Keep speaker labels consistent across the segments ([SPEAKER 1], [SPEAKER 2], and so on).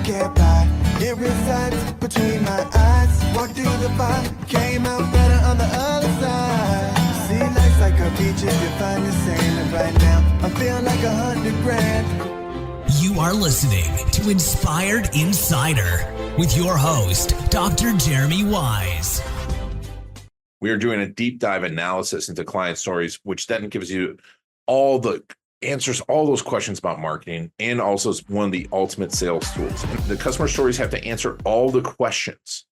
[SPEAKER 1] can't buy. It resides between my eyes. Walked through the fire, came out better on the other side. See, life's like a beach if you find the sand. And right now, I feel like 100 grand.
[SPEAKER 2] You are listening to Inspired Insider with your host, Dr. Jeremy Wise.
[SPEAKER 3] We are doing a deep dive analysis into client stories, which then gives you all the answers, all those questions about marketing, and also is one of the ultimate sales tools. And the customer stories have to answer all the questions.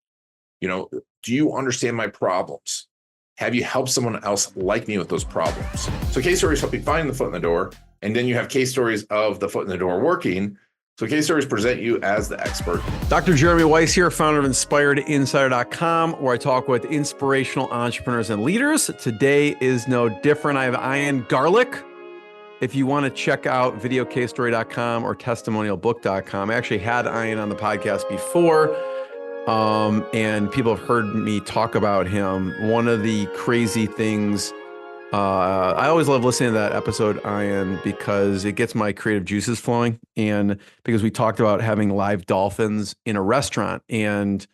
[SPEAKER 3] You know, do you understand my problems? Have you helped someone else like me with those problems? So case stories help you find the foot in the door, and then you have case stories of the foot in the door working. So case stories present you as the expert.
[SPEAKER 4] Dr. Jeremy Weiss here, founder of InspiredInsider.com, where I talk with inspirational entrepreneurs and leaders. Today is no different. I have Ian Garlic. If you want to check out videocasestory.com or testimonialbook.com, I actually had Ian on the podcast before, and people have heard me talk about him. One of the crazy things, I always love listening to that episode, Ian, because it gets my creative juices flowing. And because we talked about having live dolphins in a restaurant. And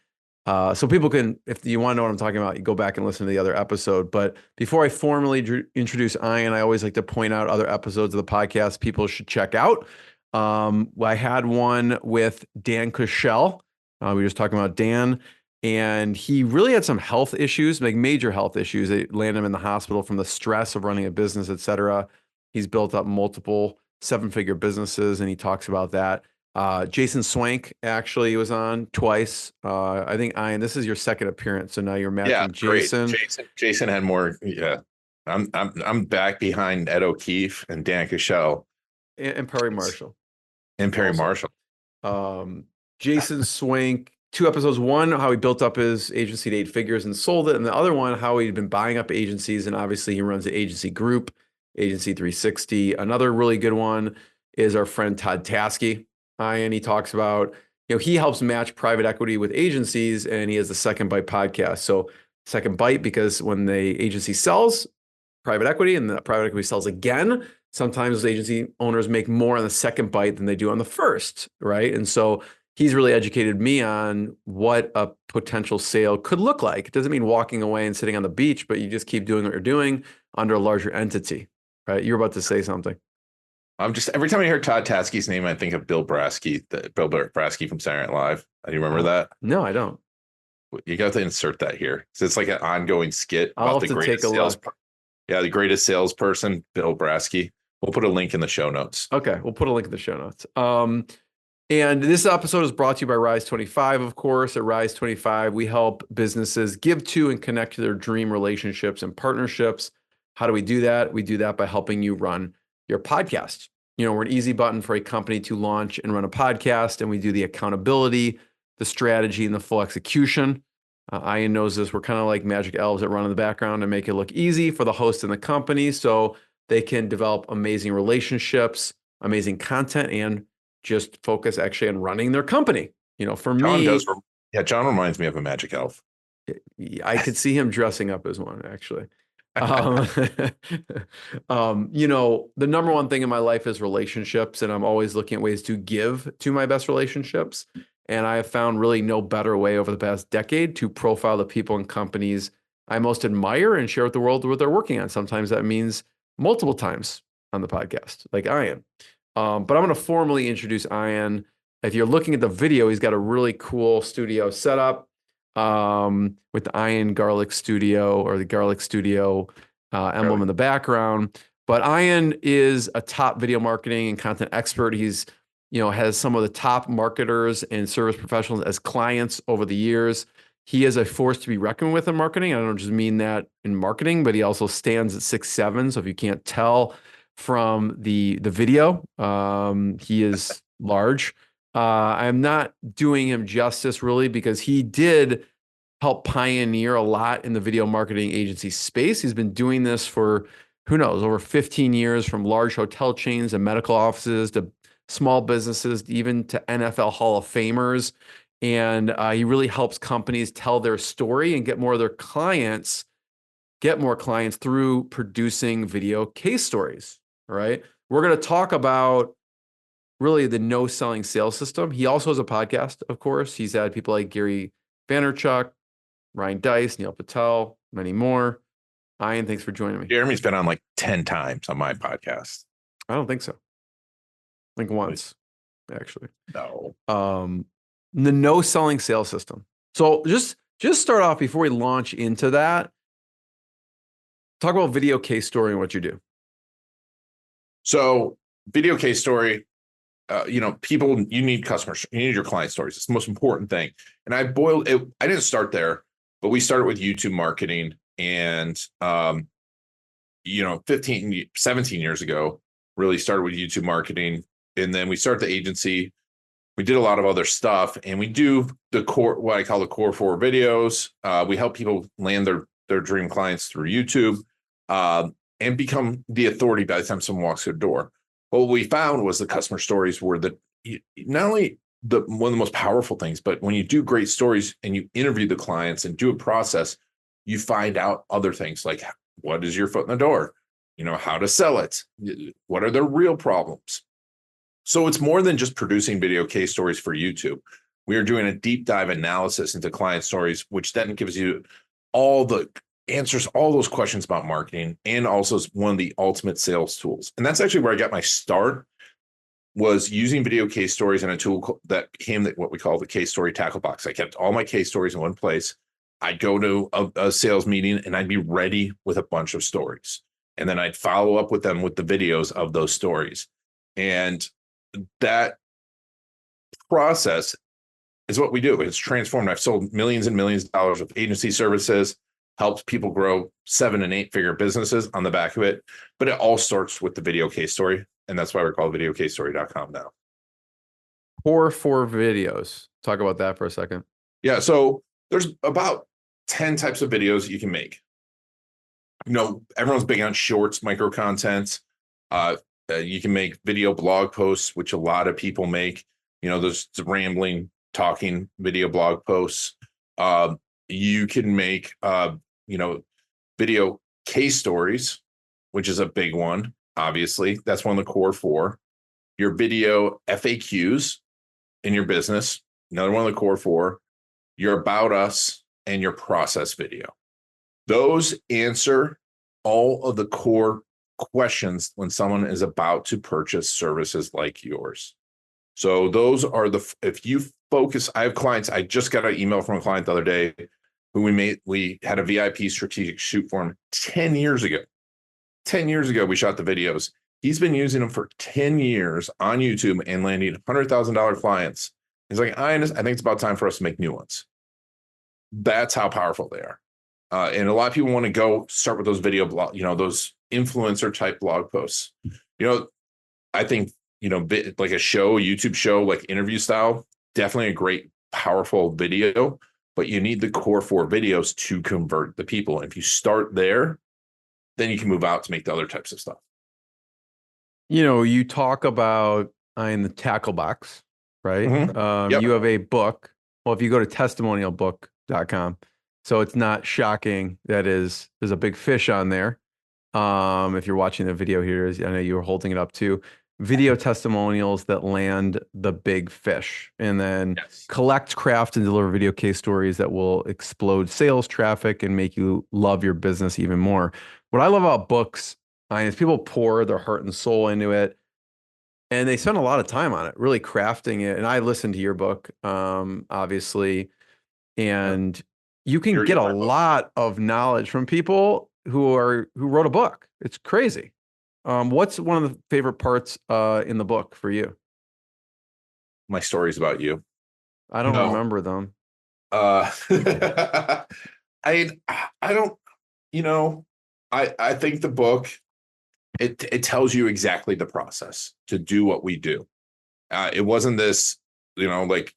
[SPEAKER 4] so people can, if you want to know what I'm talking about, you go back and listen to the other episode. But before I formally introduce Ian, I always like to point out other episodes of the podcast people should check out. I had one with Dan Cushell. We were just talking about Dan. And he really had some health issues, like major health issues. They landed him in the hospital from the stress of running a business, et cetera. He's built up multiple seven-figure businesses, and he talks about that. Jason Swank actually was on twice. I think, Ian, this is your second appearance, so now you're matching Jason.
[SPEAKER 3] Great. Jason had more. Yeah, I'm back behind Ed O'Keefe and Dan Cushell
[SPEAKER 4] and Perry Marshall. Jason Swank. 2 episodes. One, how he built up his agency to 8 figures and sold it. And the other one, how he'd been buying up agencies. And obviously he runs the agency group, Agency 360. Another really good one is our friend Todd Taskey. And he talks about, he helps match private equity with agencies, and he has the Second Bite podcast. So Second Bite, because when the agency sells private equity and the private equity sells again, sometimes agency owners make more on the second bite than they do on the first, right? And so he's really educated me on what a potential sale could look like. It doesn't mean walking away and sitting on the beach, but you just keep doing what you're doing under a larger entity, right? You're about to say something.
[SPEAKER 3] Every time I hear Todd Taskey's name, I think of Bill Brasky from Saturday Night Live. Do you remember that?
[SPEAKER 4] No, I don't.
[SPEAKER 3] You got to insert that here. So it's like an ongoing skit about the greatest the greatest salesperson, Bill Brasky. We'll put a link in the show notes.
[SPEAKER 4] Okay, we'll put a link in the show notes. And this episode is brought to you by Rise 25, of course. At Rise 25, we help businesses give to and connect to their dream relationships and partnerships. How do we do that? We do that by helping you run your podcast. We're an easy button for a company to launch and run a podcast, and we do the accountability, the strategy, and the full execution. Ian knows this. We're kind of like magic elves that run in the background and make it look easy for the host and the company so they can develop amazing relationships, amazing content, and just focus actually on running their company. For me,
[SPEAKER 3] John reminds me of a magic elf.
[SPEAKER 4] I could see him dressing up as one, actually. The number one thing in my life is relationships, and I'm always looking at ways to give to my best relationships. And I have found really no better way over the past decade to profile the people and companies I most admire and share with the world what they're working on. Sometimes that means multiple times on the podcast, like Ian. But I'm going to formally introduce Ian. If you're looking at the video, he's got a really cool studio setup with the Ian Garlic Studio, or the Garlic Studio emblem in the background. But Ian is a top video marketing and content expert. He's, has some of the top marketers and service professionals as clients over the years. He is a force to be reckoned with in marketing. I don't just mean that in marketing, but he also stands at 6'7". So if you can't tell from the video, he is large. I'm not doing him justice really, because he did help pioneer a lot in the video marketing agency space. He's been doing this for, who knows, over 15 years, from large hotel chains and medical offices to small businesses, even to NFL Hall of Famers. And he really helps companies tell their story and get more clients through producing video case stories, right? We're going to talk about really the no selling sales system. He also has a podcast, of course. He's had people like Gary Vaynerchuk, Ryan Dice, Neil Patel, many more. Ian, thanks for joining me.
[SPEAKER 3] Jeremy's been on like 10 times on my podcast.
[SPEAKER 4] I don't think so. I think once, actually.
[SPEAKER 3] No.
[SPEAKER 4] The no selling sales system. So just start off before we launch into that. Talk about video case story and what you do.
[SPEAKER 3] So video case story, people, you need customers, you need your client stories. It's the most important thing. And I boiled it. I didn't start there, but we started with YouTube marketing and, 17 years ago, really started with YouTube marketing. And then we started the agency. We did a lot of other stuff, and we do the core, what I call the core 4 videos. We help people land their dream clients through YouTube and become the authority by the time someone walks through the door. What we found was the customer stories were not only one of the most powerful things, but when you do great stories and you interview the clients and do a process, you find out other things like what is your foot in the door, how to sell it, what are their real problems. So it's more than just producing video case stories for YouTube. We are doing a deep dive analysis into client stories, which then gives you all the answers, all those questions about marketing, and also is one of the ultimate sales tools. And that's actually where I got my start, was using video case stories and a tool that became what we call the case story tackle box. I kept all my case stories in one place. I'd go to a sales meeting and I'd be ready with a bunch of stories. And then I'd follow up with them with the videos of those stories. And that process is what we do. It's transformed. I've sold millions and millions of dollars of agency services, helped people grow 7- and 8-figure businesses on the back of it. But it all starts with the video case story. And that's why we're called videocasestory.com now.
[SPEAKER 4] Core 4 videos. Talk about that for a second.
[SPEAKER 3] Yeah. So there's about 10 types of videos you can make. Everyone's big on shorts, micro content. You can make video blog posts, which a lot of people make. Those rambling, talking video blog posts. You can make, video case stories, which is a big one. Obviously, that's one of the core 4. Your video FAQs in your business, another one of the core 4. Your about us and your process video. Those answer all of the core questions when someone is about to purchase services like yours. So those are if you focus, I have clients, I just got an email from a client the other day who we had a VIP strategic shoot for him 10 years ago. 10 years ago, we shot the videos. He's been using them for 10 years on YouTube and landing $100,000 clients. He's like, I think it's about time for us to make new ones. That's how powerful they are. And a lot of people want to go start with those video blog, those influencer type blog posts. I think, like a YouTube show, like interview style, definitely a great, powerful video, but you need the core 4 videos to convert the people. And if you start there, then you can move out to make the other types of stuff.
[SPEAKER 4] You talk about in the tackle box, right?
[SPEAKER 3] Mm-hmm. Yep.
[SPEAKER 4] You have a book. Well, if you go to testimonialbook.com, so it's not shocking that there's a big fish on there. If you're watching the video here, I know you were holding it up too. Video testimonials that land the big fish, and then collect, craft, and deliver video case stories that will explode sales traffic and make you love your business even more. What I love about books is people pour their heart and soul into it, and they spend a lot of time on it, really crafting it. And I listened to your book, obviously, and you can get a lot of knowledge from people who wrote a book. It's crazy. What's one of the favorite parts in the book for you?
[SPEAKER 3] My stories about you.
[SPEAKER 4] I don't remember them.
[SPEAKER 3] I don't, I think the book, it tells you exactly the process to do what we do. It wasn't this, like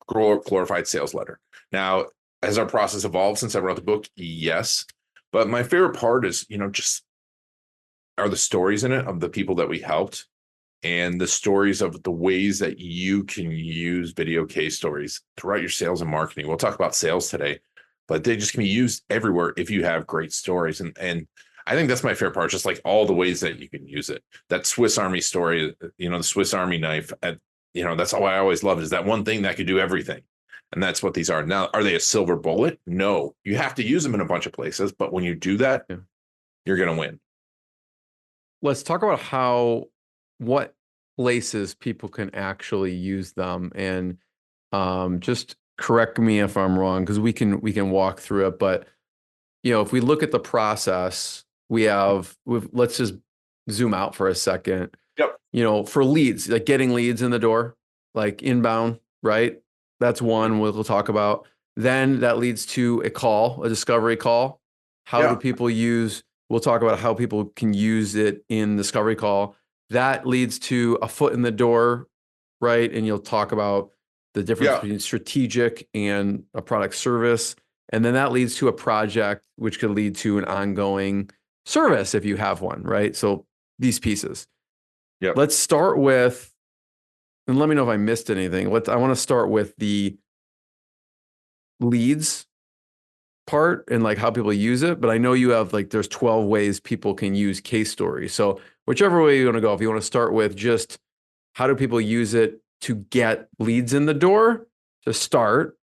[SPEAKER 3] glorified sales letter. Now, has our process evolved since I wrote the book? Yes. But my favorite part is, just are the stories in it of the people that we helped, and the stories of the ways that you can use video case stories throughout your sales and marketing. We'll talk about sales today, but they just can be used everywhere if you have great stories. And I think that's my favorite part, just like all the ways that you can use it. That Swiss Army story, the Swiss Army knife, that's all I always loved, is that one thing that could do everything. And that's what these are. Now, are they a silver bullet? No, you have to use them in a bunch of places, but when you do that, you're going to win.
[SPEAKER 4] Let's talk about what places people can actually use them, and just correct me if I'm wrong, because we can walk through it. But if we look at the process, let's just zoom out for a second.
[SPEAKER 3] Yep.
[SPEAKER 4] For leads, like getting leads in the door, like inbound, right? That's one we'll talk about. Then that leads to a discovery call. How do people use? We'll talk about how people can use it in discovery call. That leads to a foot in the door, right? And you'll talk about the difference between strategic and a product service. And then that leads to a project, which could lead to an ongoing service if you have one, right? So these pieces.
[SPEAKER 3] Yeah.
[SPEAKER 4] Let's start with, and let me know if I missed anything. I want to start with the leads part and like how people use it. But I know you have there's 12 ways people can use case stories. So whichever way you want to go, if you want to start with just how do people use it to get leads in the door to start.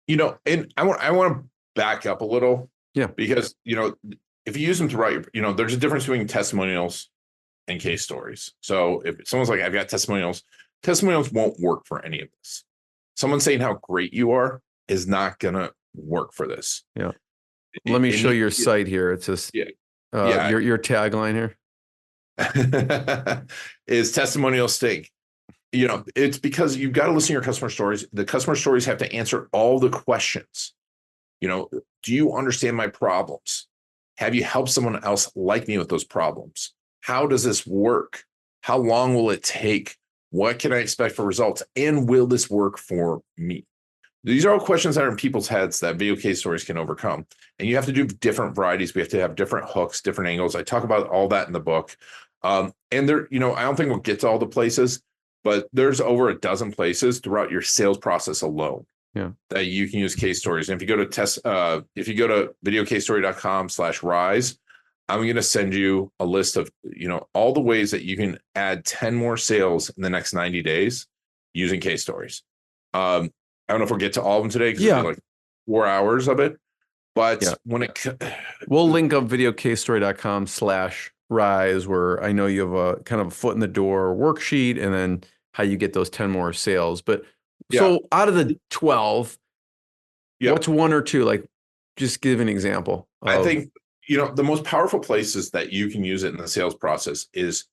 [SPEAKER 3] And I want to back up a little.
[SPEAKER 4] Yeah.
[SPEAKER 3] Because, if you use them to write, there's a difference between testimonials and case stories. So if someone's like, I've got testimonials won't work for any of this. Someone saying how great you are is not going to work for this.
[SPEAKER 4] Yeah. Let me show your site here. It's just your tagline here.
[SPEAKER 3] Is testimonial stink. It's because you've got to listen to your customer stories. The customer stories have to answer all the questions. Do you understand my problems? Have you helped someone else like me with those problems? How does this work? How long will it take? What can I expect for results? And will this work for me? These are all questions that are in people's heads that video case stories can overcome. And you have to do different varieties. We have to have different hooks, different angles. I talk about all that in the book. And there, I don't think we'll get to all the places, but there's over a dozen places throughout your sales process alone that you can use case stories. And if you go to videocasestory.com/rise, I'm going to send you a list of, all the ways that you can add 10 more sales in the next 90 days using case stories. I don't know if we'll get to all of them today because it'll be like 4 hours of it. But
[SPEAKER 4] we'll link up videocasestory.com/rise, where I know you have a kind of a foot in the door worksheet and then how you get those 10 more sales. But so out of the 12, what's one or two? Like, just give an example.
[SPEAKER 3] I think, the most powerful places that you can use it in the sales process is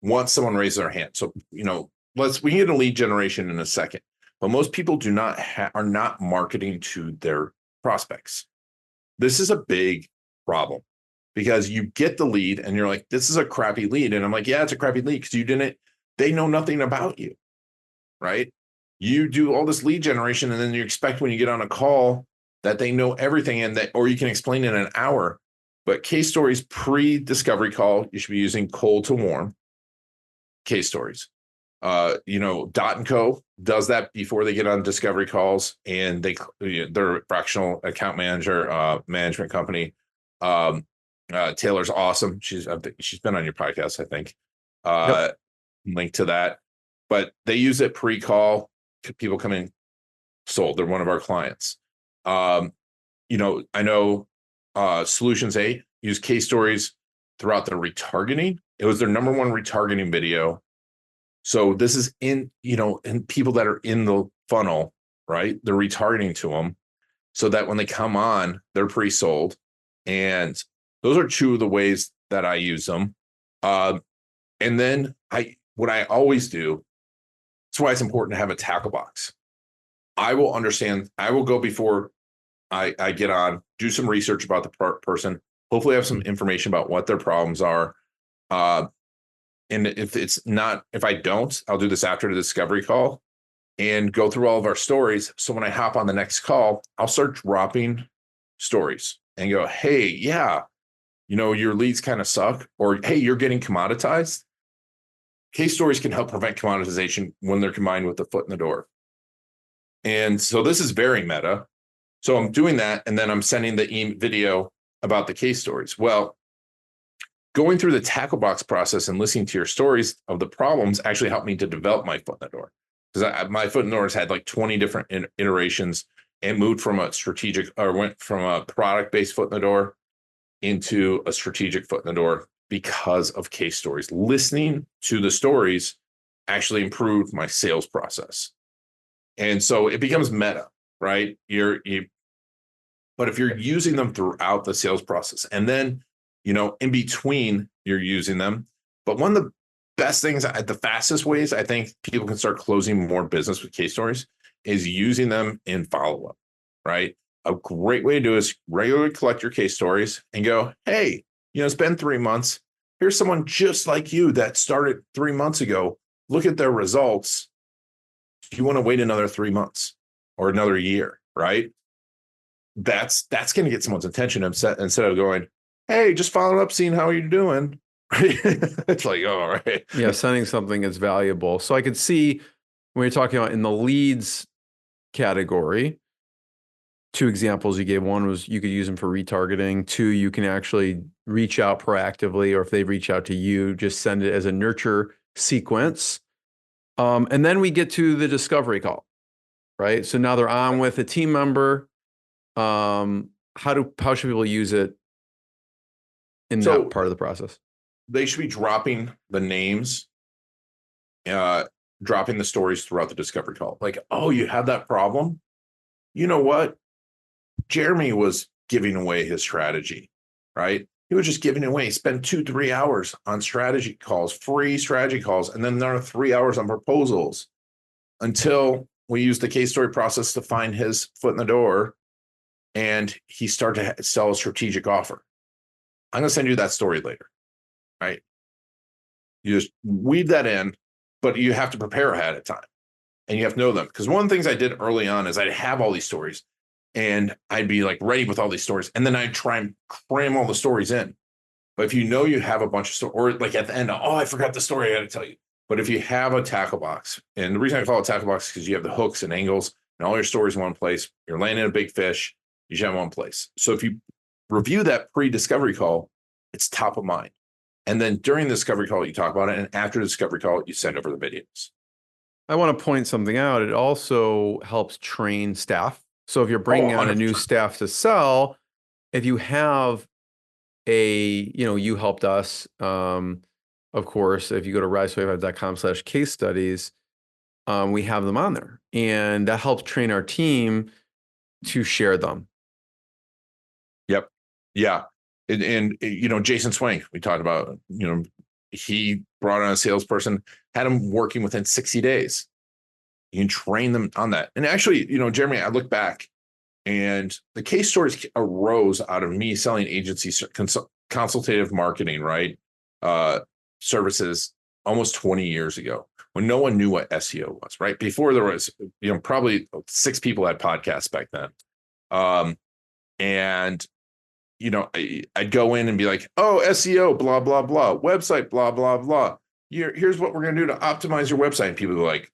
[SPEAKER 3] once someone raises their hand. So, we can get a lead generation in a second, but most people are not marketing to their prospects. This is a big problem because you get the lead and you're like, this is a crappy lead. And I'm like, yeah, it's a crappy lead because they know nothing about you, right? You do all this lead generation and then you expect when you get on a call that they know everything or you can explain in an hour. But case stories pre-discovery call, you should be using cold to warm case stories. Dot & Co does that before they get on discovery calls, and they're a fractional account manager, management company. Taylor's awesome. She's been on your podcast, I think. Link to that. But they use it pre-call. People come in sold. They're one of our clients. I know Solutions 8 use case stories throughout their retargeting. It was their number one retargeting video. So this is in people that are in the funnel, right? They're retargeting to them so that when they come on, they're pre-sold. And those are two of the ways that I use them. And then what I always do, that's why it's important to have a tackle box. I will go before I get on, do some research about the person, hopefully have some information about what their problems are. And if I don't, I'll do this after the discovery call and go through all of our stories. So when I hop on the next call, I'll start dropping stories and go, hey, your leads kind of suck, or hey, you're getting commoditized. Case stories can help prevent commoditization when they're combined with the foot in the door. And so this is very meta. So I'm doing that, and then I'm sending the video about the case stories? Well, going through the tackle box process and listening to your stories of the problems actually helped me to develop my foot in the door. Because my foot in the door has had like 20 different iterations and moved from a strategic, or went from a product-based foot in the door into a strategic foot in the door because of case stories. Listening to the stories actually improved my sales process. And so it becomes meta, right? But if you're using them throughout the sales process, and then, in between you're using them. But one of the best things, the fastest ways I think people can start closing more business with case stories is using them in follow-up, right? A great way to do is regularly collect your case stories and go, hey, it's been 3 months. Here's someone just like you that started 3 months ago. Look at their results. Do you want to wait another 3 months or another year, right? That's going to get someone's attention instead of going, hey, just following up, seeing how you're doing. It's like, all right.
[SPEAKER 4] Yeah, sending something that's valuable. So I could see when you're talking about in the leads category, 2 examples you gave. One was you could use them for retargeting. 2, you can actually reach out proactively, or if they reach out to you, just send it as a nurture sequence. And then we get to the discovery call, right? So now they're on with a team member. How should people use it in that part of the process?
[SPEAKER 3] They should be dropping the names, dropping the stories throughout the discovery call. Like, oh, you have that problem? You know what? Jeremy was giving away his strategy, right? He was just giving away. He spent 2-3 hours on strategy calls, free strategy calls, and then there are 3 hours on proposals until we used the case story process to find his foot in the door, and he started to sell a strategic offer. I'm going to send you that story later, right? You just weave that in, but you have to prepare ahead of time, and you have to know them. Because one of the things I did early on is I'd have all these stories, and I'd be like ready with all these stories, and then I'd try and cram all the stories in. But if you have a bunch of stories, or like at the end, oh, I forgot the story I got to tell you. But if you have a tackle box, and the reason I call it tackle box is because you have the hooks and angles and all your stories in one place, you're landing a big fish, you should have one place. So if you review that pre-discovery call, it's top of mind. And then during the discovery call, you talk about it. And after the discovery call, you send over the videos.
[SPEAKER 4] I want to point something out. It also helps train staff. So if you're bringing on a new staff to sell, if you have you helped us, of course, if you go to rise25.com/case studies, we have them on there, and that helps train our team to share them.
[SPEAKER 3] Yep. Yeah. And Jason Swank, we talked about, he brought on a salesperson, had him working within 60 days. You can train them on that. And actually, Jeremy, I look back, and the case stories arose out of me selling agency consultative marketing, right? Services almost 20 years ago, when no one knew what SEO was, right? Before there was, probably 6 people had podcasts back then. And I'd go in and be like, oh, SEO, blah, blah, blah, website, blah, blah, blah. Here's what we're going to do to optimize your website. And people are like,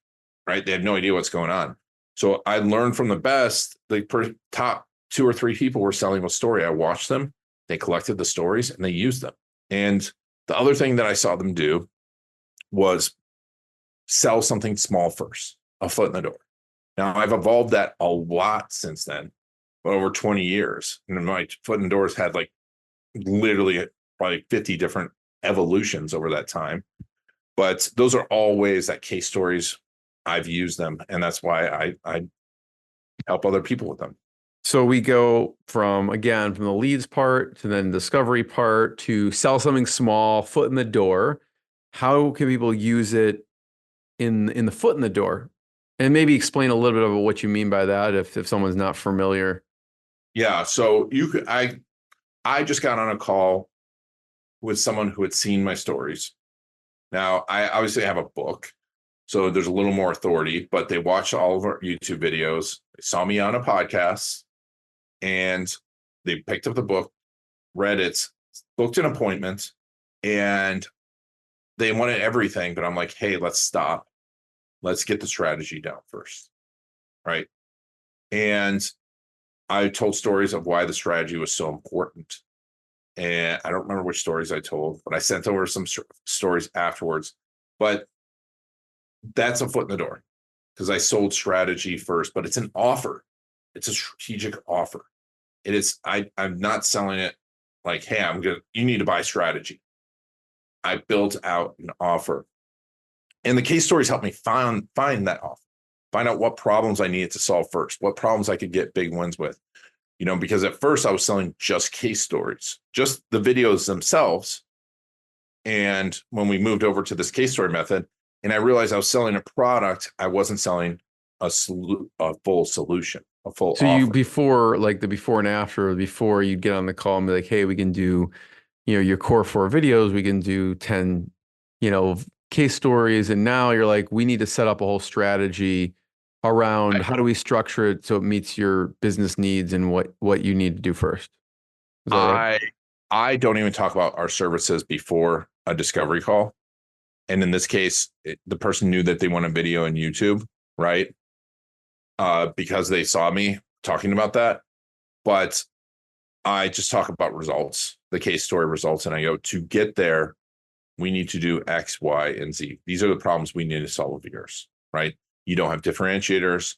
[SPEAKER 3] right, they have no idea what's going on. So I learned from the best. The top 2 or 3 people were selling a story. I watched them. They collected the stories and they used them. And the other thing that I saw them do was sell something small first, a foot in the door. Now, I've evolved that a lot since then, over 20 years. And my foot in the doors had like literally probably 50 different evolutions over that time. But those are all ways that case stories, I've used them. And that's why I help other people with them.
[SPEAKER 4] So we go from the leads part to then discovery part to sell something small, foot in the door. How can people use it in the foot in the door? And maybe explain a little bit of what you mean by that if someone's not familiar.
[SPEAKER 3] Yeah. So I just got on a call with someone who had seen my stories. Now, I obviously have a book, so there's a little more authority, but they watched all of our YouTube videos. They saw me on a podcast, and they picked up the book, read it, booked an appointment, and they wanted everything. But I'm like, hey, let's stop. Let's get the strategy down first. Right. And I told stories of why the strategy was so important. and I don't remember which stories I told, but I sent over some stories afterwards. But that's a foot in the door because I sold strategy first, but it's an offer. It's a strategic offer. It is, I'm not selling it like, hey, you need to buy strategy. I built out an offer. And the case stories helped me find that offer, find out what problems I needed to solve first, what problems I could get big wins with. Because at first I was selling just case stories, just the videos themselves. And when we moved over to this case story method, and I realized I was selling a product, I wasn't selling a full solution, a full
[SPEAKER 4] So
[SPEAKER 3] offer.
[SPEAKER 4] you, before, like the before and after, before you get on the call and be like, hey, we can do, your core 4 videos, we can do 10, case stories. And now you're like, we need to set up a whole strategy around how do we structure it so it meets your business needs and what you need to do first. Is that right?
[SPEAKER 3] I don't even talk about our services before a discovery call. And in this case, the person knew that they want a video on YouTube, right? Because they saw me talking about that. But I just talk about results, the case story results. And I go, to get there, we need to do X, Y, and Z. These are the problems we need to solve with yours, right? You don't have differentiators.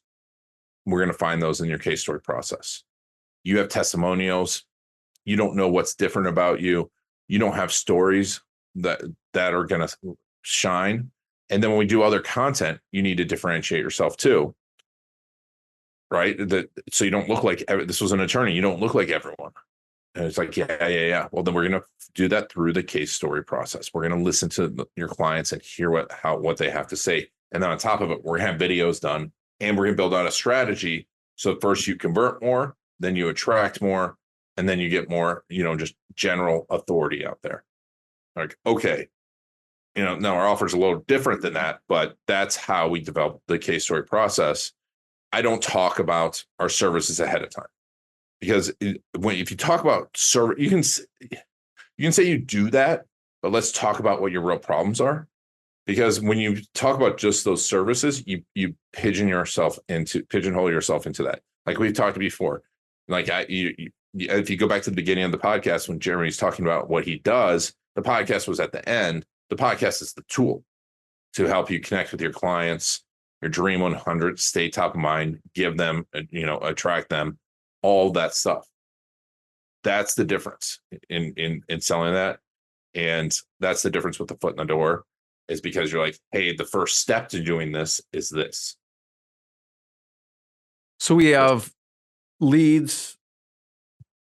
[SPEAKER 3] We're going to find those in your case story process. You have testimonials. You don't know what's different about you. You don't have stories that are going to shine. And then when we do other content, you need to differentiate yourself too, right? So you don't look like, this was an attorney, you don't look like everyone. And it's like, yeah. Well, then we're going to do that through the case story process. We're going to listen to your clients and hear what they have to say. And then on top of it, we're going to have videos done, and we're going to build out a strategy. So first you convert more, then you attract more, and then you get more, just general authority out there. Like, okay, now our offer is a little different than that, but that's how we develop the case story process. I don't talk about our services ahead of time, because if you talk about service, you can say you do that, but let's talk about what your real problems are. Because when you talk about just those services, you pigeonhole yourself into that. Like we've talked before, like if you go back to the beginning of the podcast when Jeremy's talking about what he does, the podcast was at the end. The podcast is the tool to help you connect with your clients, your Dream 100, stay top of mind, give them, attract them, all that stuff. That's the difference in selling that. And that's the difference with the foot in the door, is because you're like, hey, the first step to doing this is this.
[SPEAKER 4] So we have leads,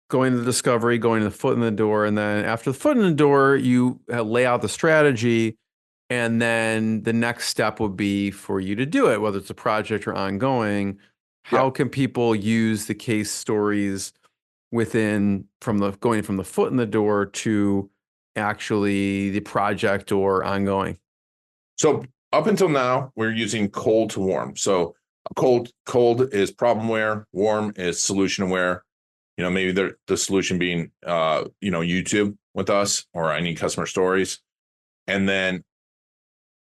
[SPEAKER 4] going to the discovery, going to the foot in the door. And then after the foot in the door, you lay out the strategy. And then the next step would be for you to do it, whether it's a project or ongoing. How can people use the case stories going from the foot in the door to actually the project or ongoing?
[SPEAKER 3] So up until now, we're using cold to warm. So cold is problem aware, warm is solution aware. Maybe the solution being, YouTube with us, or I need customer stories. And then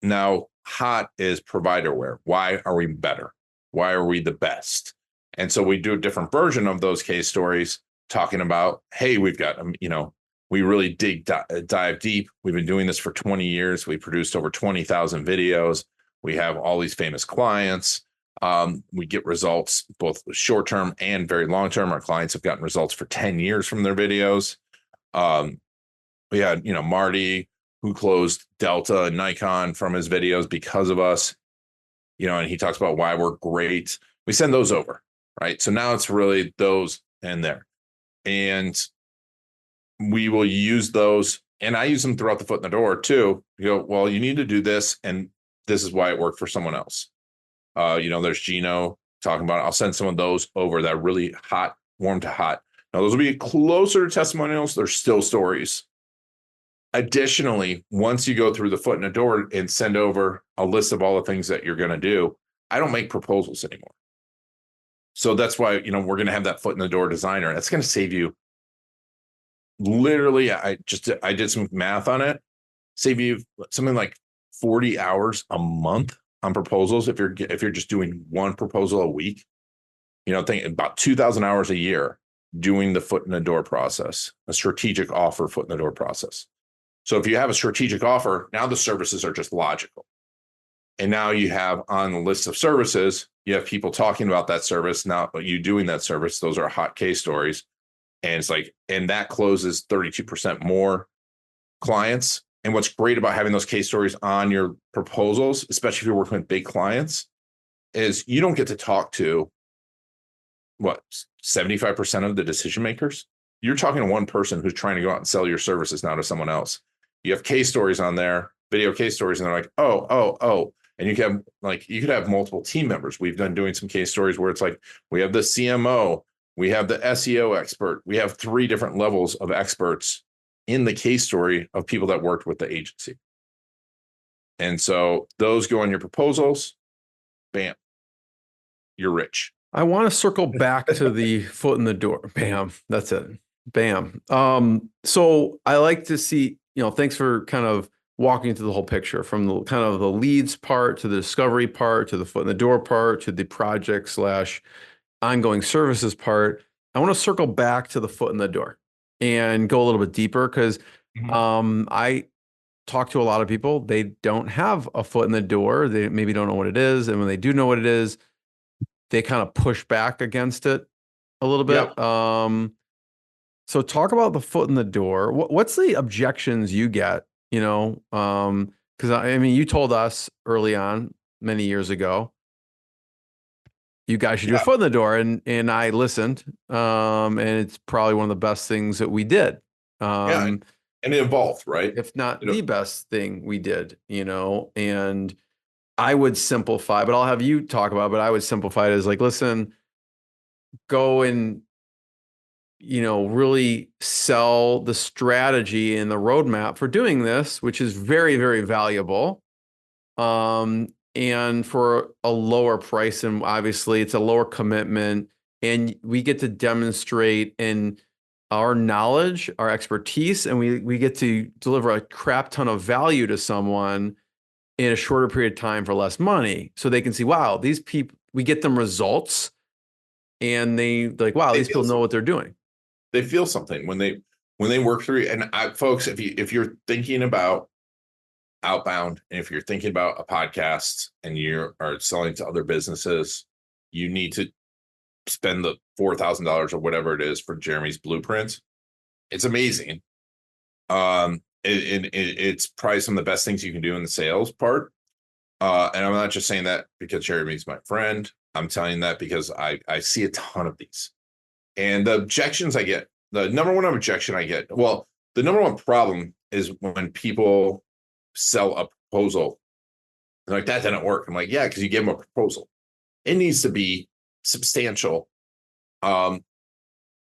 [SPEAKER 3] now hot is provider aware. Why are we better? Why are we the best? And so we do a different version of those case stories, talking about, hey, we've got, we really dive deep. We've been doing this for 20 years. We produced over 20,000 videos. We have all these famous clients. We get results both short-term and very long-term. Our clients have gotten results for 10 years from their videos. We had, Marty, who closed Delta and Nikon from his videos because of us, and he talks about why we're great. We send those over, right? So now it's really those and there. And we will use those, and I use them throughout the foot in the door too. You go, well, you need to do this, and this is why it worked for someone else. There's Gino talking about it. I'll send some of those over that are really hot, warm to hot. Now, those will be closer to testimonials. They're still stories. Additionally, once you go through the foot in the door and send over a list of all the things that you're going to do, I don't make proposals anymore. So that's why, we're going to have that foot in the door designer. That's going to save you. Literally, I did some math on it. Save you something like 40 hours a month on proposals if you're just doing one proposal a week. Think about 2,000 hours a year doing the foot in the door process, a strategic offer foot in the door process. So if you have a strategic offer, now the services are just logical. And now you have on the list of services, you have people talking about that service, not you doing that service. Those are hot case stories. And it's like, and that closes 32% more clients. And what's great about having those case stories on your proposals, especially if you're working with big clients, is you don't get to talk to 75% of the decision makers. You're talking to one person who's trying to go out and sell your services now to someone else. You have case stories on there, video case stories, and they're like, oh. And you could have multiple team members. We've done doing some case stories where it's like, we have the CMO, we have the SEO expert, we have 3 different levels of experts in the case story of people that worked with the agency. And so those go on your proposals, bam, you're rich.
[SPEAKER 4] I want to circle back to the foot in the door. Bam. That's it. Bam. So I like to see, thanks for kind of walking through the whole picture from the kind of the leads part to the discovery part to the foot in the door part to the project / ongoing services part. I want to circle back to the foot in the door and go a little bit deeper because I talk to a lot of people. They don't have a foot in the door. They maybe don't know what it is. And when they do know what it is, they kind of push back against it a little bit. Yep. So talk about the foot in the door. What's the objections you get? Because you told us early on many years ago, you guys should do a foot in the door, and I listened. And it's probably one of the best things that we did.
[SPEAKER 3] And it evolved, right?
[SPEAKER 4] If not the best thing we did, and I would simplify, but I'll have you talk about it, but I would simplify it as like, listen, go and, really sell the strategy and the roadmap for doing this, which is very, very valuable. And for a lower price, and obviously it's a lower commitment, and we get to demonstrate in our knowledge, our expertise, and we get to deliver a crap ton of value to someone in a shorter period of time for less money. So they can see, wow, these people, we get them results, and they're like, wow, these people know what they're doing.
[SPEAKER 3] They feel something when they work through. And folks, if you're thinking about outbound, and if you're thinking about a podcast and you are selling to other businesses, you need to spend the $4,000 or whatever it is for Jeremy's blueprint. It's amazing. It's probably some of the best things you can do in the sales part. And I'm not just saying that because Jeremy's my friend. I'm telling you that because I see a ton of these. And the objections I get, the number one objection I get, well, the number one problem is when people sell a proposal. They're like, that didn't work. I'm like, yeah, because you gave them a proposal. It needs to be substantial. The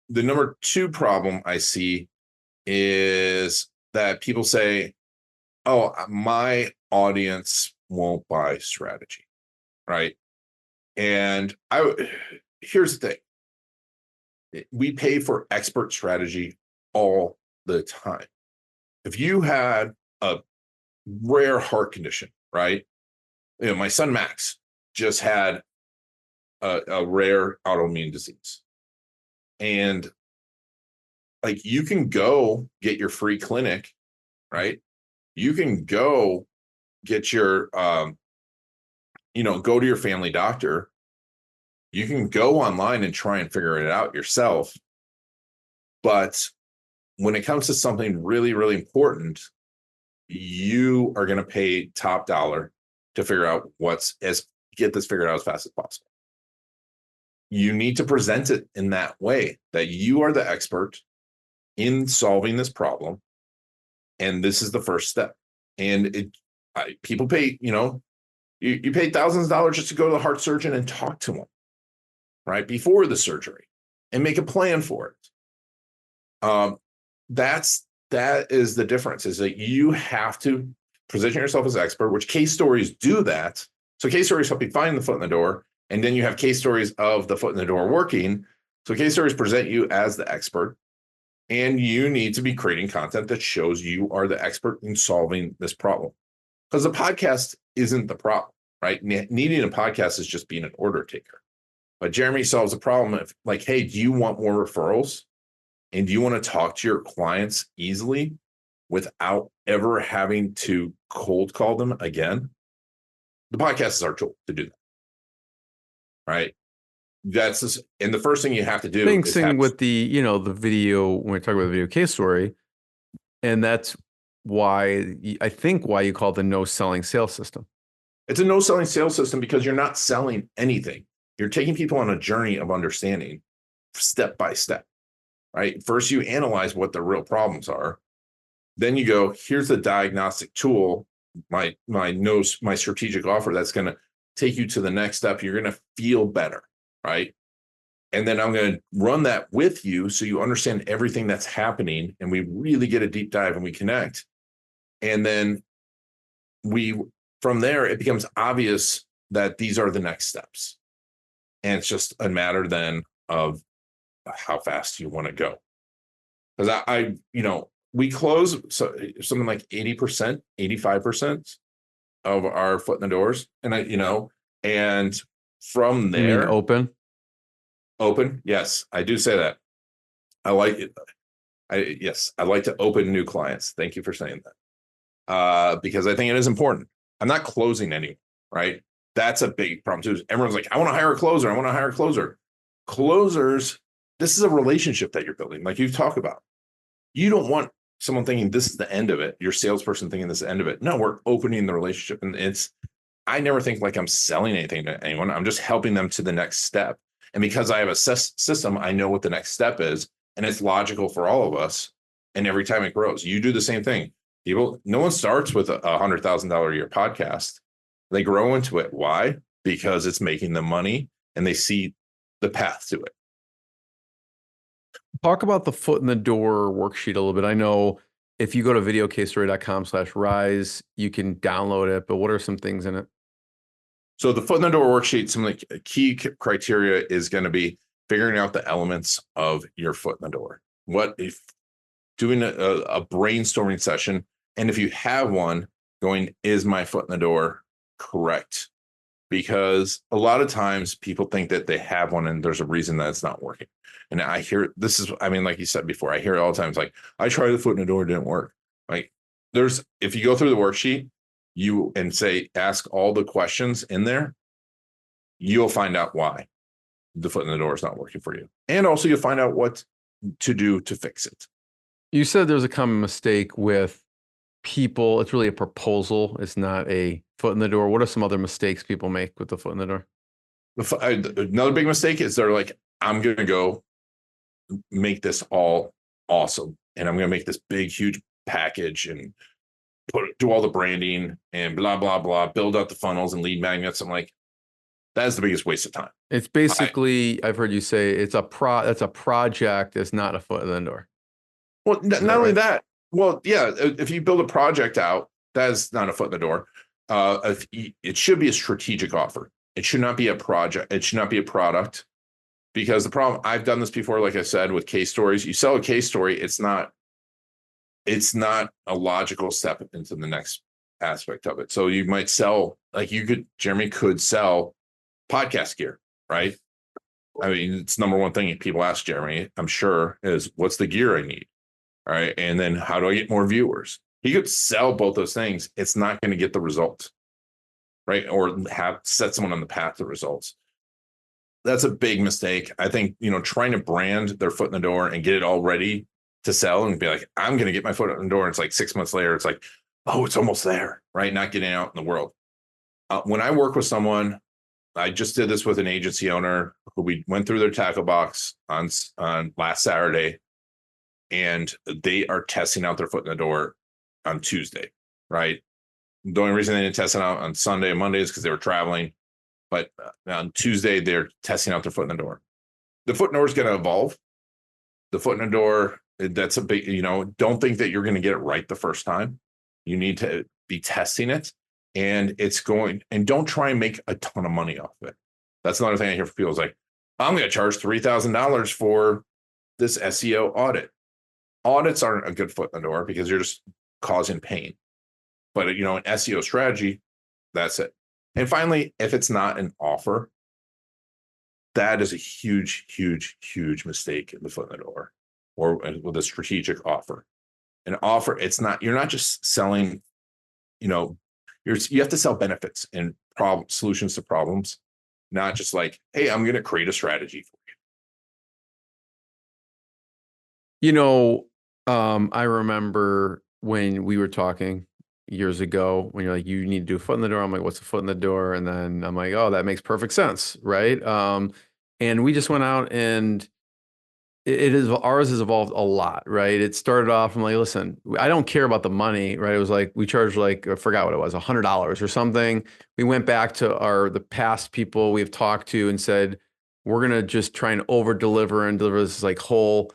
[SPEAKER 3] number 2 problem I see is that people say, oh, my audience won't buy strategy, right? And here's the thing. We pay for expert strategy all the time. If you had a rare heart condition, right? My son Max just had a rare autoimmune disease. And like, you can go get your free clinic, right? You can go get your, go to your family doctor. You can go online and try and figure it out yourself. But when it comes to something really, really important, you are going to pay top dollar to figure out get this figured out as fast as possible. You need to present it in that way, that you are the expert in solving this problem. And this is the first step. And people pay, you pay thousands of dollars just to go to the heart surgeon and talk to them, right, before the surgery, and make a plan for it. That is the difference, is that you have to position yourself as expert, which case stories do that. So case stories help you find the foot in the door, and then you have case stories of the foot in the door working. So case stories present you as the expert, and you need to be creating content that shows you are the expert in solving this problem. Because the podcast isn't the problem, right? Needing a podcast is just being an order taker. But Jeremy solves the problem of like, hey, do you want more referrals? And do you want to talk to your clients easily without ever having to cold call them again? The podcast is our tool to do that. Right. That's just, and the first thing you have to do is
[SPEAKER 4] Thing with the, the video, when we talk about the video case story, and that's why I think why you call it the no selling sales system.
[SPEAKER 3] It's a no selling sales system because you're not selling anything. You're taking people on a journey of understanding step by step, right? First, you analyze what the real problems are. Then you go, here's the diagnostic tool, my strategic offer that's going to take you to the next step. You're going to feel better, right? And then I'm going to run that with you so you understand everything that's happening and we really get a deep dive and we connect. And then from there, it becomes obvious that these are the next steps. And it's just a matter then of how fast you want to go. Because we close something like 80%, 85% of our foot in the doors. And and from there.
[SPEAKER 4] You mean
[SPEAKER 3] open. Yes, I do say that. I like it. I like to open new clients. Thank you for saying that. Because I think it is important. I'm not closing anyone, right? That's a big problem too. Everyone's like, I want to hire a closer. I want to hire a closer. Closers, this is a relationship that you're building, like you talk about. You don't want someone thinking this is the end of it. Your salesperson thinking this is the end of it. No, we're opening the relationship. And I never think like I'm selling anything to anyone. I'm just helping them to the next step. And because I have a system, I know what the next step is. And it's logical for all of us. And every time it grows, you do the same thing. No one starts with a $100,000 a year podcast. They grow into it. Why? Because it's making them money and they see the path to it.
[SPEAKER 4] Talk about the foot in the door worksheet a little bit. I know if you go to videocasestory.com/rise, you can download it, but what are some things in it?
[SPEAKER 3] So the foot in the door worksheet, some of the key criteria is going to be figuring out the elements of your foot in the door. What if doing a brainstorming session? And if you have one going, is my foot in the door correct? Because a lot of times people think that they have one and there's a reason that it's not working. And I hear like you said before, I hear it all the time. It's like, I tried the foot in the door, it didn't work. Like if you go through the worksheet, ask all the questions in there, you'll find out why the foot in the door is not working for you. And also you'll find out what to do to fix it.
[SPEAKER 4] You said there's a common mistake with people. It's really a proposal. It's not a foot in the door. What are some other mistakes people make with the foot in the door?
[SPEAKER 3] Another big mistake is they're like, I'm going to go make this all awesome. And I'm going to make this big, huge package and do all the branding and blah, blah, blah, build out the funnels and lead magnets. I'm like, that is the biggest waste of time.
[SPEAKER 4] It's basically, I've heard you say that's a project. It's not a foot in the door.
[SPEAKER 3] Well, not only that. Well, yeah, if you build a project out, that is not a foot in the door. It should be a strategic offer. It should not be a project. It should not be a product. Because the problem, I've done this before, like I said, with case stories. You sell a case story, it's not a logical step into the next aspect of it. So you might sell, Jeremy could sell podcast gear, right? I mean, it's number one thing people ask Jeremy, I'm sure, is what's the gear I need? All right. And then how do I get more viewers? He could sell both those things. It's not going to get the results, right? Or set someone on the path to results. That's a big mistake. I think, trying to brand their foot in the door and get it all ready to sell and be like, I'm going to get my foot in the door. And it's like 6 months later, it's like, oh, it's almost there, right? Not getting out in the world. When I work with someone, I just did this with an agency owner who we went through their tackle box on last Saturday, and they are testing out their foot in the door on Tuesday, right? The only reason they didn't test it out on Sunday and Monday is because they were traveling. But on Tuesday, they're testing out their foot in the door. The foot in the door is going to evolve. The foot in the door, that's a big, don't think that you're going to get it right the first time. You need to be testing it. And don't try and make a ton of money off of it. That's another thing I hear from people is like, I'm going to charge $3,000 for this SEO audit. Audits aren't a good foot in the door because you're just causing pain. But, an SEO strategy, that's it. And finally, if it's not an offer, that is a huge, huge, huge mistake in the foot in the door or with a strategic offer. An offer, you're not just selling, you have to sell benefits and solutions to problems, not just like, hey, I'm going to create a strategy for you.
[SPEAKER 4] I remember when we were talking years ago when you're like, you need to do a foot in the door. I'm like, what's a foot in the door? And then I'm like, oh, that makes perfect sense. Right. And we just went out and ours has evolved a lot, right? It started off, I'm like, listen, I don't care about the money, right? It was like, we charged like, I forgot what it was, $100 or something. We went back to the past people we've talked to and said, we're going to just try and over deliver and deliver this like whole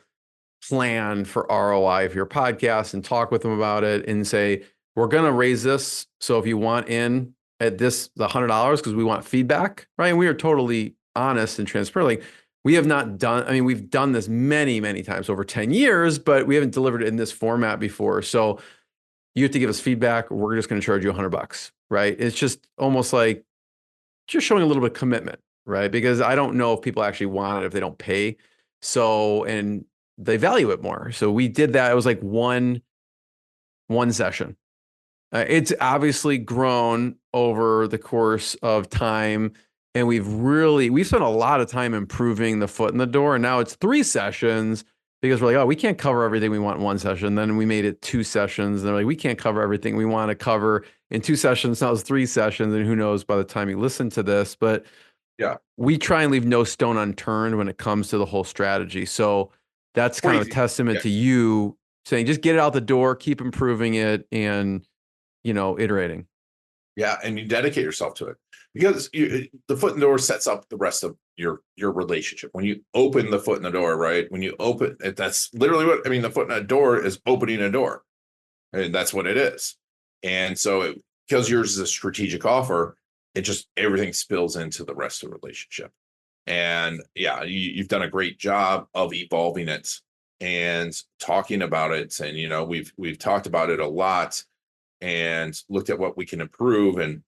[SPEAKER 4] plan for ROI for your podcast and talk with them about it and say, we're going to raise this. So if you want in at the $100, because we want feedback, right? And we are totally honest and transparent. Like, we have not done, I mean, we've done this many, many times over 10 years, but we haven't delivered it in this format before. So you have to give us feedback. We're just going to charge you $100, right? It's just almost like just showing a little bit of commitment, right? Because I don't know if people actually want it if they don't pay. So, and they value it more. So we did that. It was like one session. It's obviously grown over the course of time. And we've spent a lot of time improving the foot in the door. And now it's 3 sessions because we're like, oh, we can't cover everything we want in 1 session. Then we made it 2 sessions. And they're like, we can't cover everything we want to cover in 2 sessions. Now it's 3 sessions. And who knows by the time you listen to this, but
[SPEAKER 3] Yeah.
[SPEAKER 4] we try and leave no stone unturned when it comes to the whole strategy. So that's kind of a testament to you saying, just get it out the door, keep improving it and, iterating.
[SPEAKER 3] Yeah. And you dedicate yourself to it because the foot in the door sets up the rest of your relationship. When you open the foot in the door, right? When you open it, that's literally the foot in the door is opening a door. And that's what it is. And so because yours is a strategic offer, everything spills into the rest of the relationship. And yeah, you've done a great job of evolving it and talking about it. And, we've talked about it a lot and looked at what we can improve. And,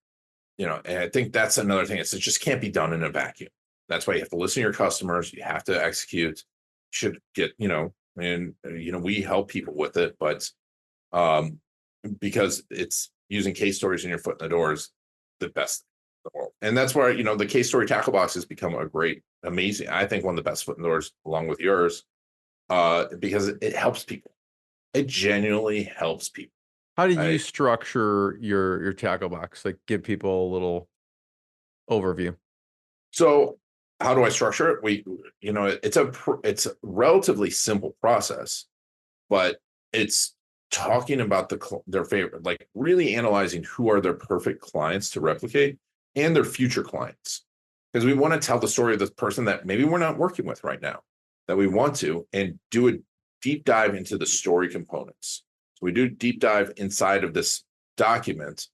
[SPEAKER 3] and I think that's another thing. It just can't be done in a vacuum. That's why you have to listen to your customers. You have to execute. You should get, we help people with it, but because it's using case stories in your foot in the door is the best in the world. And that's where, the case story tackle box has become amazing. I think one of the best foot in the doors along with yours, because it helps people. It genuinely helps people.
[SPEAKER 4] How do you structure your tackle box? Like, give people a little overview.
[SPEAKER 3] So how do I structure it? It's a relatively simple process, but it's talking about their favorite, like really analyzing who are their perfect clients to replicate and their future clients. Because we want to tell the story of this person that maybe we're not working with right now, that we want to, and do a deep dive into the story components. So we do a deep dive inside of this document.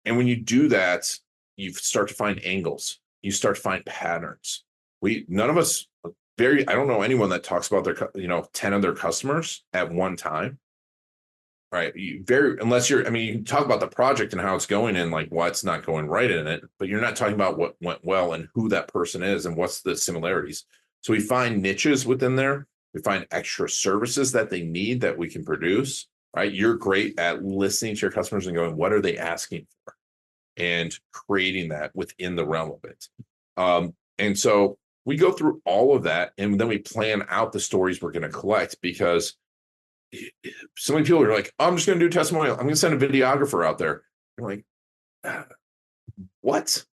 [SPEAKER 3] And when you do that, you start to find angles. You start to find patterns. None of us I don't know anyone that talks about their, 10 of their customers at one time. Right. Unless you can talk about the project and how it's going and like what's not going right in it, but you're not talking about what went well and who that person is and what's the similarities. So we find niches within there. We find extra services that they need that we can produce. Right. You're great at listening to your customers and going, what are they asking for? And creating that within the realm of it. And so we go through all of that and then we plan out the stories we're going to collect because so many people are like, oh, I'm just going to do a testimonial. I'm going to send a videographer out there. You're like, what?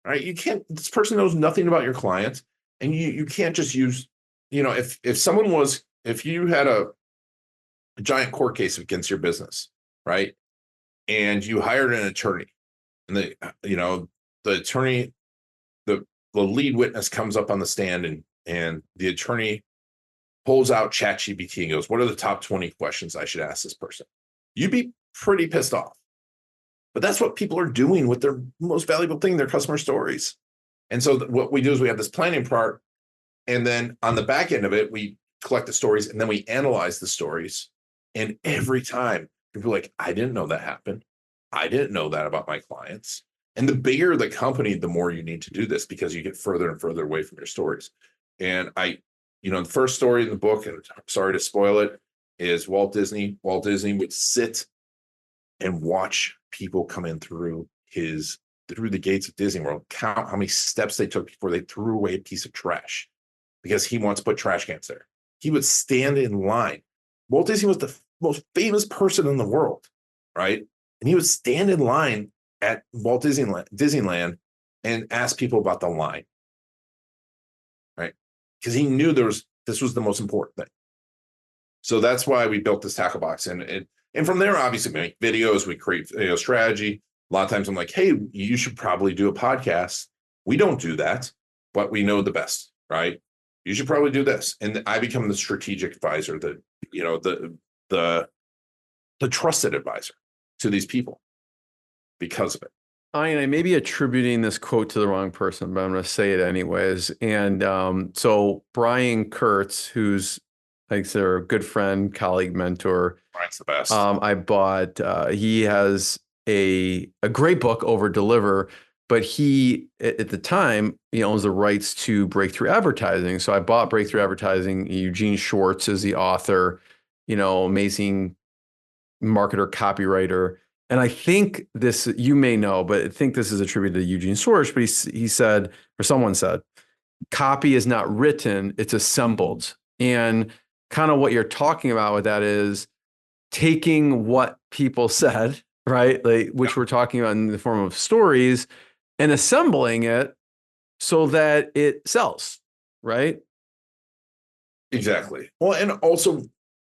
[SPEAKER 3] All right. You can't, this person knows nothing about your client. And you can't just use, if you had a giant court case against your business, right? And you hired an attorney and the attorney, the lead witness comes up on the stand and the attorney pulls out ChatGPT and goes, what are the top 20 questions I should ask this person? You'd be pretty pissed off. But that's what people are doing with their most valuable thing, their customer stories. And so what we do is we have this planning part. And then on the back end of it, we collect the stories and then we analyze the stories. And every time people are like, I didn't know that happened. I didn't know that about my clients. And the bigger the company, the more you need to do this, because you get further and further away from your stories. And the first story in the book, and I'm sorry to spoil it, is Walt Disney. Walt Disney would sit and watch people come in through the gates of Disney World, count how many steps they took before they threw away a piece of trash, because he wants to put trash cans there. He would stand in line. Walt Disney was the most famous person in the world, right? And he would stand in line at Walt Disneyland and ask people about the line, right? Because he knew this was the most important thing. So that's why we built this tackle box. And from there, obviously, we make videos, we create strategy. A lot of times I'm like, hey, you should probably do a podcast. We don't do that, but we know the best, right? You should probably do this. And I become the strategic advisor, the trusted advisor to these people because of it.
[SPEAKER 4] I may be attributing this quote to the wrong person, but I'm going to say it anyways. And so Brian Kurtz, who's like a good friend, colleague, mentor.
[SPEAKER 3] Brian's the best.
[SPEAKER 4] I bought, he has a great book, Over Deliver, but he, at the time, he owns the rights to Breakthrough Advertising. So I bought Breakthrough Advertising. Eugene Schwartz is the author, amazing marketer, copywriter. And I think this, you may know, but I think this is attributed to Eugene Schwartz, but he said, or someone said, copy is not written, it's assembled. And kind of what you're talking about with that is taking what people said, right? Which we're talking about in the form of stories, and assembling it so that it sells, right?
[SPEAKER 3] Exactly. Well, and also,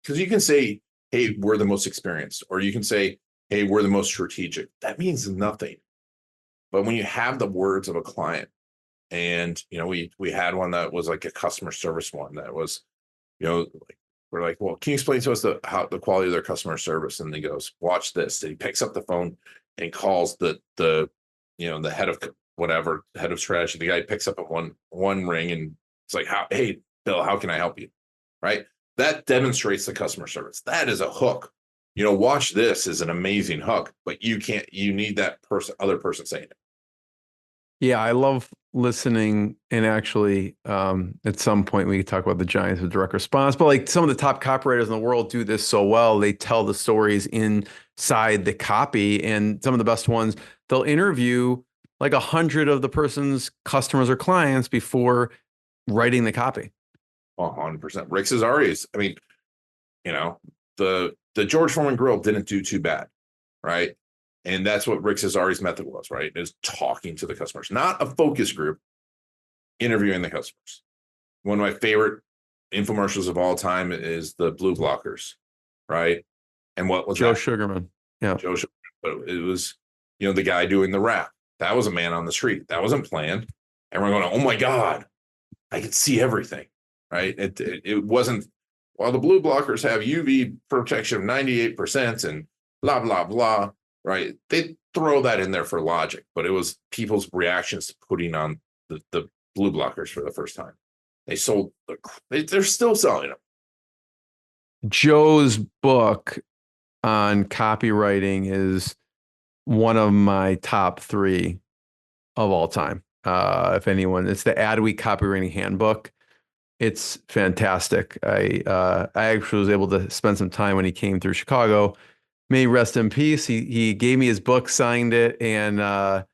[SPEAKER 3] because you can say, hey, we're the most experienced, or you can say, hey, we're the most strategic. That means nothing. But when you have the words of a client, and we had one that was like a customer service one that was, we're like, well, can you explain to us the quality of their customer service? And he goes, watch this. And he picks up the phone and he calls the head of whatever, head of strategy. The guy picks up at one ring and it's like, hey, Bill, how can I help you? Right? That demonstrates the customer service. That is a hook. Watch this is an amazing hook, but you need that other person saying it.
[SPEAKER 4] Yeah, I love listening. And actually, at some point we could talk about the giants of direct response, but like some of the top copywriters in the world do this so well. They tell the stories inside the copy, and some of the best ones, they'll interview like 100 of the person's customers or clients before writing the copy.
[SPEAKER 3] 100%. Rick Cesari's, the George Foreman grill didn't do too bad, right? And that's what Rick Cesari's method was, right? Is talking to the customers, not a focus group, interviewing the customers. One of my favorite infomercials of all time is the Blue Blockers, right? And what was
[SPEAKER 4] Joe
[SPEAKER 3] that?
[SPEAKER 4] Sugarman. Yeah.
[SPEAKER 3] Joe Sugarman. But it was, the guy doing the rap. That was a man on the street. That wasn't planned. Everyone going, oh my God, I could see everything, right? It wasn't, well, the Blue Blockers have UV protection of 98% and blah, blah, blah. Right. They throw that in there for logic, but it was people's reactions to putting on the Blue Blockers for the first time. They're still selling them.
[SPEAKER 4] Joe's book on copywriting is one of my top 3 of all time. If anyone, it's the Adweek Copywriting Handbook. It's fantastic. I actually was able to spend some time when he came through Chicago. May he rest in peace. He gave me his book, signed it, and I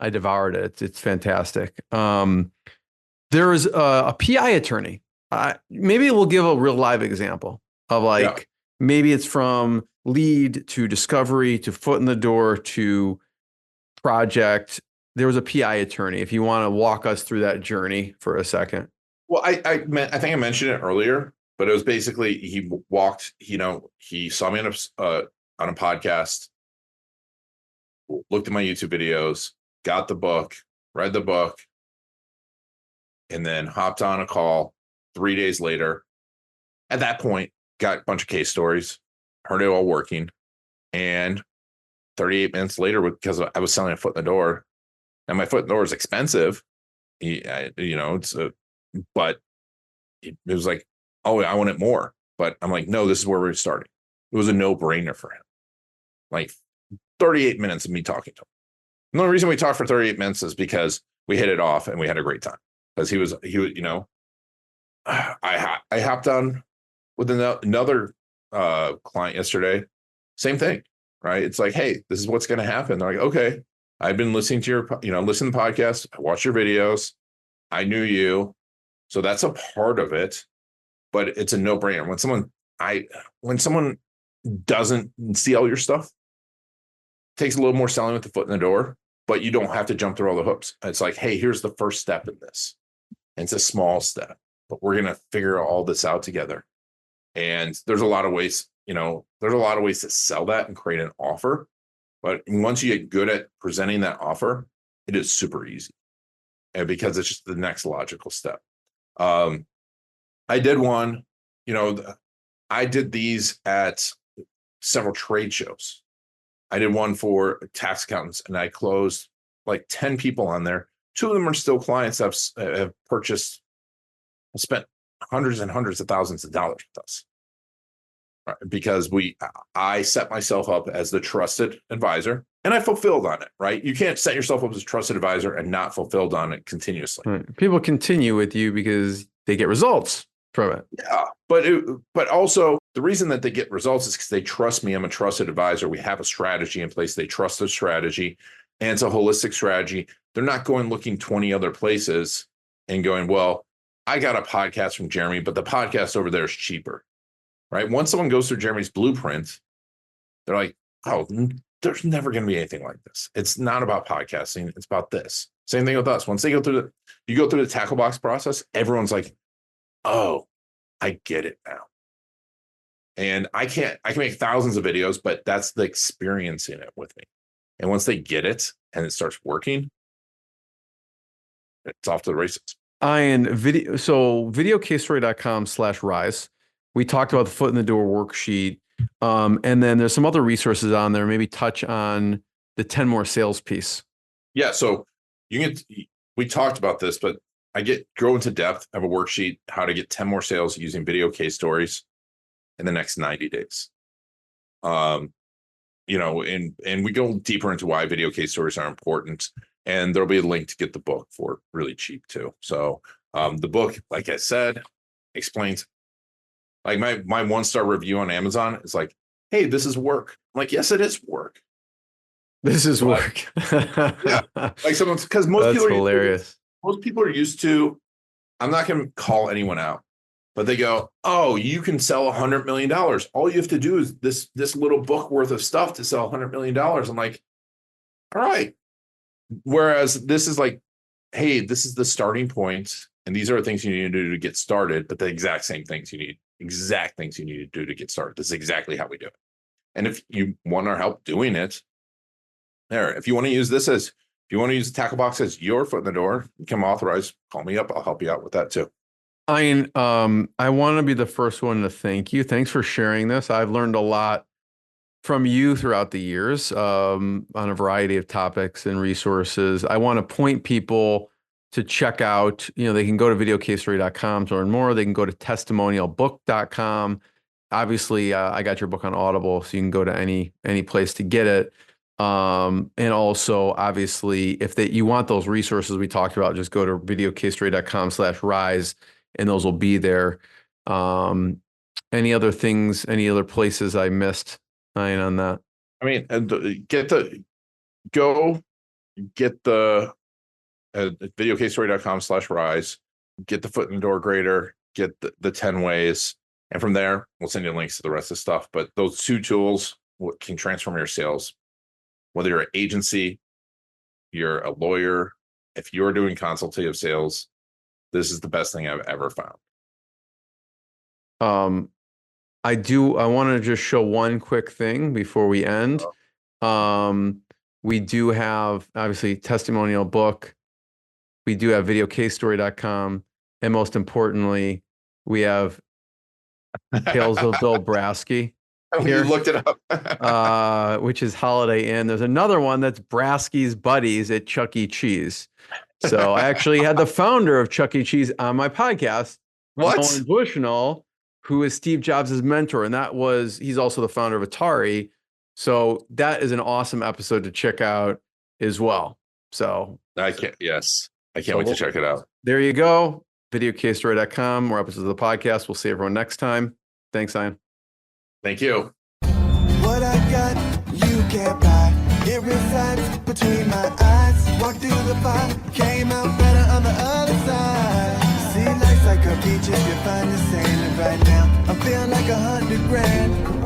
[SPEAKER 4] devoured it. It's fantastic. There's a PI attorney. Maybe we'll give a real live example of maybe it's from lead to discovery to foot in the door to project. There was a PI attorney. If you want to walk us through that journey for a second.
[SPEAKER 3] Well, I think I mentioned it earlier, but it was basically he walked. He saw me on a podcast, looked at my YouTube videos, got the book, read the book, and then hopped on a call 3 days later. At that point, got a bunch of case stories, heard it all working. And 38 minutes later, because I was selling a foot in the door, and my foot in the door is expensive, but it was like, oh, I want it more. But I'm like, no, this is where we're starting. It was a no-brainer for him. Like 38 minutes of me talking to him. The only reason we talked for 38 minutes is because we hit it off and we had a great time. Because he was, you know, I hopped on with another client yesterday. Same thing, right? It's like, hey, this is what's going to happen. They're like, okay, I've been listening to your, listen to the podcast. I watch your videos. I knew you. So that's a part of it, but it's a no brainer. When someone doesn't see all your stuff, it takes a little more selling with the foot in the door, but you don't have to jump through all the hoops. It's like, hey, here's the first step in this. And it's a small step, but we're going to figure all this out together. And there's a lot of ways, to sell that and create an offer. But once you get good at presenting that offer, it is super easy. And because it's just the next logical step. I did one, I did these at several trade shows. I did one for tax accountants and I closed like 10 people on there. 2 of them are still clients that have purchased, spent hundreds and hundreds of thousands of dollars with us. Right? Because I set myself up as the trusted advisor and I fulfilled on it, right? You can't set yourself up as a trusted advisor and not fulfilled on it continuously.
[SPEAKER 4] Right. People continue with you because they get results from it.
[SPEAKER 3] Yeah, but also the reason that they get results is because they trust me. I'm a trusted advisor. We have a strategy in place. They trust the strategy and it's a holistic strategy. They're not going looking 20 other places and going, well, I got a podcast from Jeremy, but the podcast over there is cheaper, right? Once someone goes through Jeremy's blueprint, they're like, oh, there's never going to be anything like this. It's not about podcasting. It's about this. Same thing with us. Once they go through the tackle box process, everyone's like, oh, I get it now. And I can make thousands of videos, but that's the experiencing it with me. And once they get it and it starts working, it's off to the races.
[SPEAKER 4] videocasestory.com/rise. We talked about the foot in the door worksheet. And then there's some other resources on there. Maybe touch on the 10 more sales piece.
[SPEAKER 3] Yeah. So we talked about this, but go into depth. I have a worksheet, how to get 10 more sales using video case stories in the next 90 days. And we go deeper into why video case stories are important. And there'll be a link to get the book for really cheap too. So the book, like I said, explains, like my 1-star review on Amazon is like, hey, this is work. I'm like, yes, it is work.
[SPEAKER 4] This is work.
[SPEAKER 3] Yeah. Like someone's, because most
[SPEAKER 4] That's
[SPEAKER 3] people are
[SPEAKER 4] hilarious.
[SPEAKER 3] Most people are used to, I'm not going to call anyone out, but they go, oh, you can sell $100 million. All you have to do is this little book worth of stuff to sell $100 million. I'm like, all right. Whereas this is like, hey, this is the starting point. And these are the things you need to do to get started, but the exact things you need to do to get started. This is exactly how we do it. And if you want our help doing it, if you want to use the tackle box as your foot in the door, become authorized, call me up. I'll help you out with that too.
[SPEAKER 4] I want to be the first one to thank you. Thanks for sharing this. I've learned a lot from you throughout the years on a variety of topics and resources. I want to point people to check out, they can go to videocasestory.com to learn more. They can go to testimonialbook.com. Obviously, I got your book on Audible, so you can go to any place to get it. And also, obviously, if you want those resources we talked about, just go to videocasestory.com/rise, and those will be there. Any other things, any other places I missed on that?
[SPEAKER 3] I mean, get the videocasestory.com/rise, get the foot in the door grader, get the 10 ways. And from there, we'll send you links to the rest of the stuff. But those 2 tools can transform your sales. Whether you're an agency, you're a lawyer, if you're doing consultative sales, this is the best thing I've ever found.
[SPEAKER 4] I want to just show one quick thing before we end. We do have, obviously, testimonial book. We do have videocasestory.com. And most importantly, we have Tales of Bill Brasky.
[SPEAKER 3] You looked it up.
[SPEAKER 4] Which is Holiday Inn. There's another one that's Brasky's Buddies at Chuck E. Cheese. So I actually had the founder of Chuck E. Cheese on my podcast, Nolan Bushnell, who is Steve Jobs' mentor. And he's also the founder of Atari. So that is an awesome episode to check out. as well. So
[SPEAKER 3] I can't wait to check it out.
[SPEAKER 4] there you go. Videocasestory.com, more episodes of the podcast. We'll see everyone next time. Thanks, Ian.
[SPEAKER 3] Thank you.
[SPEAKER 1] What I got, you can't buy. It resides between my eyes. Walked through the fire, came out better on the other side. See, life's like a beach if you find the sailing right now. I'm feeling like 100 grand.